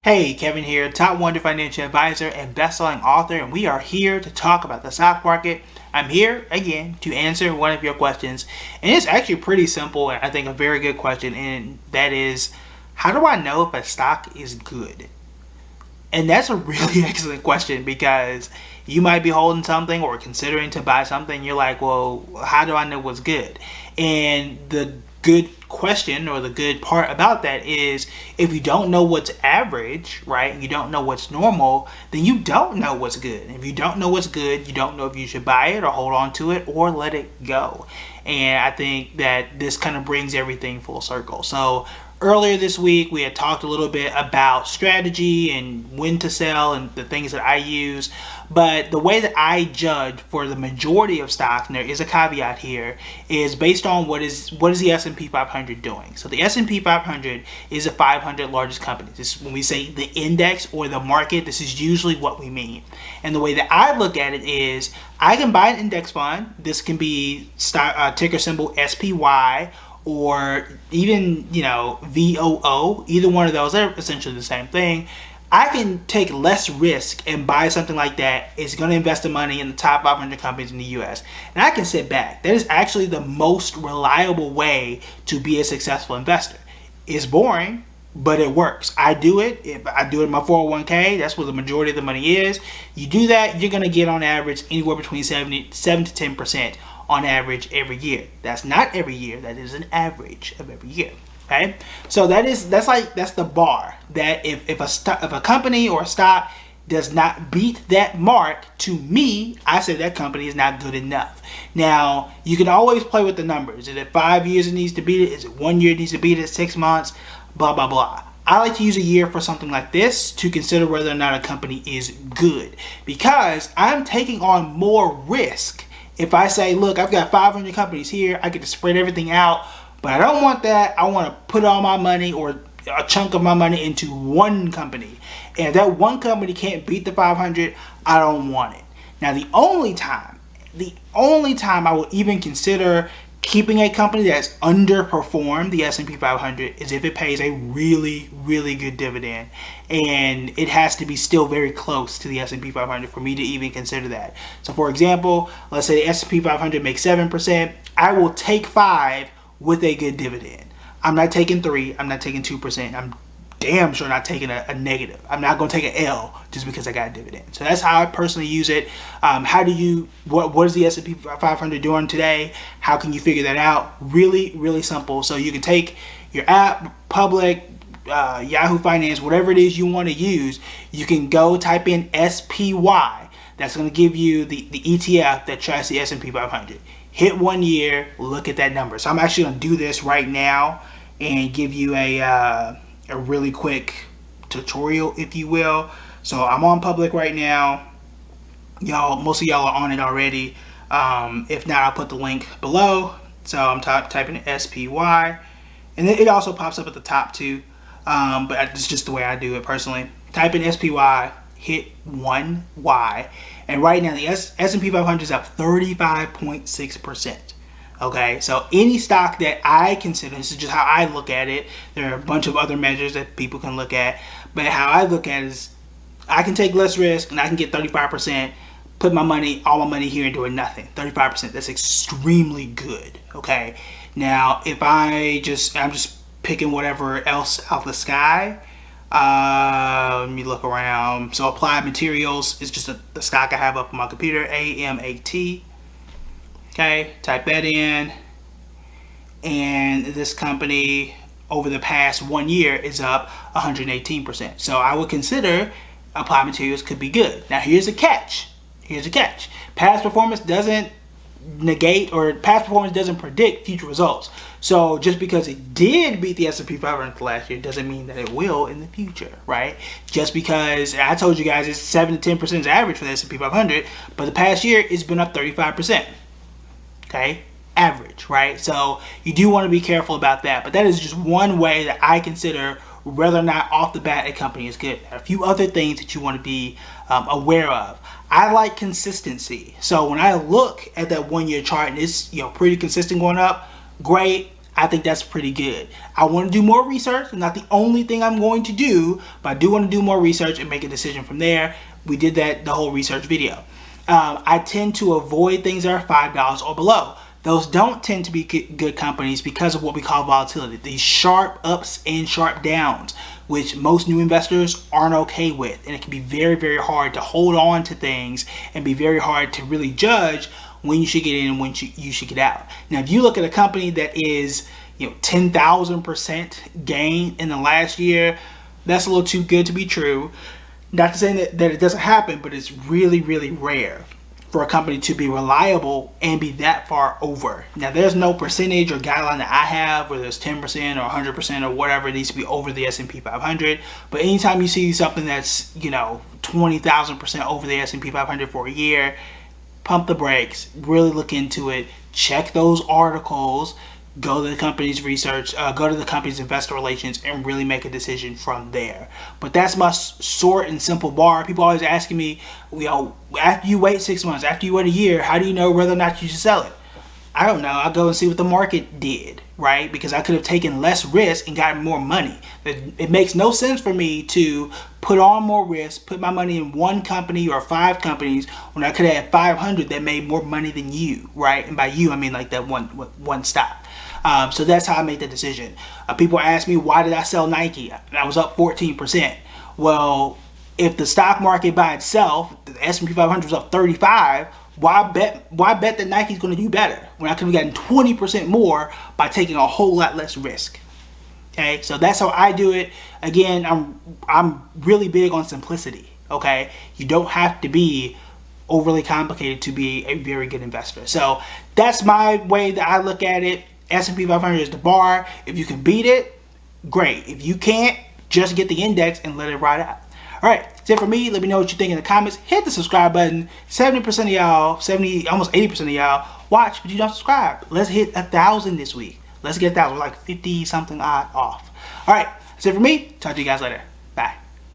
Hey, Kevin here, top 100 financial advisor and best-selling author, and we are here to talk about the stock market. I'm here again to answer one of your questions, and it's actually pretty simple, and I think a very good question, and that is, how do I know if a stock is good? And that's a really excellent question because you might be holding something or considering to buy something. You're like, well, how do I know what's good? And the good question or the good part about that is if you don't know what's average, right, and you don't know what's normal, then you don't know what's good. And if you don't know what's good, you don't know if you should buy it or hold on to it or let it go. And I think that this kind of brings everything full circle. So earlier this week, we had talked a little bit about strategy and when to sell and the things that I use. But the way that I judge for the majority of stocks, and there is a caveat here, is based on what is the S&P 500 doing. So the S&P 500 is the 500 largest companies. This, when we say the index or the market, this is usually what we mean. And the way that I look at it is I can buy an index fund. This can be stock, ticker symbol SPY, or even, VOO, either one of those, they're essentially the same thing. I can take less risk and buy something like that. It's going to invest the money in the top 500 companies in the US. And I can sit back. That is actually the most reliable way to be a successful investor. It's boring, but it works. I do it. If I do it in my 401k, that's where the majority of the money is. You do that, you're going to get on average anywhere between 7 to 10% on average every year. That's not every year. That is an average of every year. Okay, so that's the bar. That if a company or a stock does not beat that mark, to me, I say that company is not good enough. Now, you can always play with the numbers. Is it 5 years it needs to beat it? Is it 1 year it needs to beat it? 6 months? Blah, blah, blah. I like to use a year for something like this to consider whether or not a company is good, because I'm taking on more risk. If I say, look, I've got 500 companies here, I get to spread everything out, but I don't want that. I want to put all my money or a chunk of my money into one company. And if that one company can't beat the 500, I don't want it. Now, the only time I will even consider keeping a company that's underperformed the S&P 500 is if it pays a really, really good dividend. And it has to be still very close to the S&P 500 for me to even consider that. So, for example, let's say the S&P 500 makes 7%. I will take 5 with a good dividend. I'm not taking 3. I'm not taking 2%. I'm damn sure not taking a negative. I'm not going to take an L just because I got a dividend. So that's how I personally use it. What is the S&P 500 doing today? How can you figure that out? Really, really simple. So you can take your app, Public, Yahoo Finance, whatever it is you want to use. You can go type in SPY. That's going to give you the ETF that tracks the S&P 500. Hit 1 year, look at that number. So I'm actually going to do this right now and give you a really quick tutorial, if you will. So I'm on Public right now. Most of y'all are on it already. If not, I'll put the link below. So I'm typing SPY, and it also pops up at the top too. But it's just the way I do it personally. Type in SPY, hit 1Y, and right now the S&P 500 is up 35.6%. Okay, so any stock that I consider, this is just how I look at it. There are a bunch of other measures that people can look at, but how I look at it is I can take less risk and I can get 35%, put all my money here and doing nothing. 35%, that's extremely good. Okay, now if I'm just picking whatever else out the sky. Let me look around. So Applied Materials is just the stock I have up on my computer, AMAT. Okay, type that in, and this company over the past 1 year is up 118%. So I would consider Applied Materials could be good. Now here's a catch. Past performance doesn't predict future results. So just because it did beat the S&P 500 last year doesn't mean that it will in the future, right? Just because I told you guys it's 7 to 10% is average for the S&P 500, but the past year it's been up 35%. Okay, average, right? So you do want to be careful about that, but that is just one way that I consider whether or not off the bat a company is good. There are a few other things that you want to be aware of. I like consistency. So when I look at that 1 year chart and it's pretty consistent going up, great. I think that's pretty good. I want to do more research. It's not the only thing I'm going to do, but I do want to do more research and make a decision from there. We did that, the whole research video. I tend to avoid things that are $5 or below. Those don't tend to be good companies because of what we call volatility. These sharp ups and sharp downs, which most new investors aren't okay with. And it can be very, very hard to hold on to things and be very hard to really judge when you should get in and when you should get out. Now, if you look at a company that is, 10,000% gain in the last year, that's a little too good to be true. Not to say that it doesn't happen, but it's really, really rare for a company to be reliable and be that far over. Now, there's no percentage or guideline that I have, whether it's 10% or 100% or whatever it needs to be over the S&P 500. But anytime you see something that's, 20,000% over the S&P 500 for a year, pump the brakes, really look into it, check those articles, go to the company's research, go to the company's investor relations, and really make a decision from there. But that's my short and simple bar. People always asking me, after you wait 6 months, after you wait a year, how do you know whether or not you should sell it? I don't know. I'll go and see what the market did, right? Because I could have taken less risk and gotten more money. It makes no sense for me to put on more risk, put my money in one company or 5 companies when I could have had 500 that made more money than you, right? And by you, I mean like that one stock. So that's how I made the decision. People ask me, why did I sell Nike? And I was up 14%. Well, if the stock market by itself, the S&P 500 was up 35, why bet that Nike's going to do better when I could have gotten 20% more by taking a whole lot less risk? Okay, so that's how I do it. Again, I'm really big on simplicity. Okay, you don't have to be overly complicated to be a very good investor. So that's my way that I look at it. S&P 500 is the bar. If you can beat it, great. If you can't, just get the index and let it ride out. All right, that's it for me. Let me know what you think in the comments. Hit the subscribe button. 70% of y'all, almost 80% of y'all watch, but you don't subscribe. Let's hit 1,000 this week. Let's get 1,000. We're like 50 something odd off. All right, that's it for me. Talk to you guys later. Bye.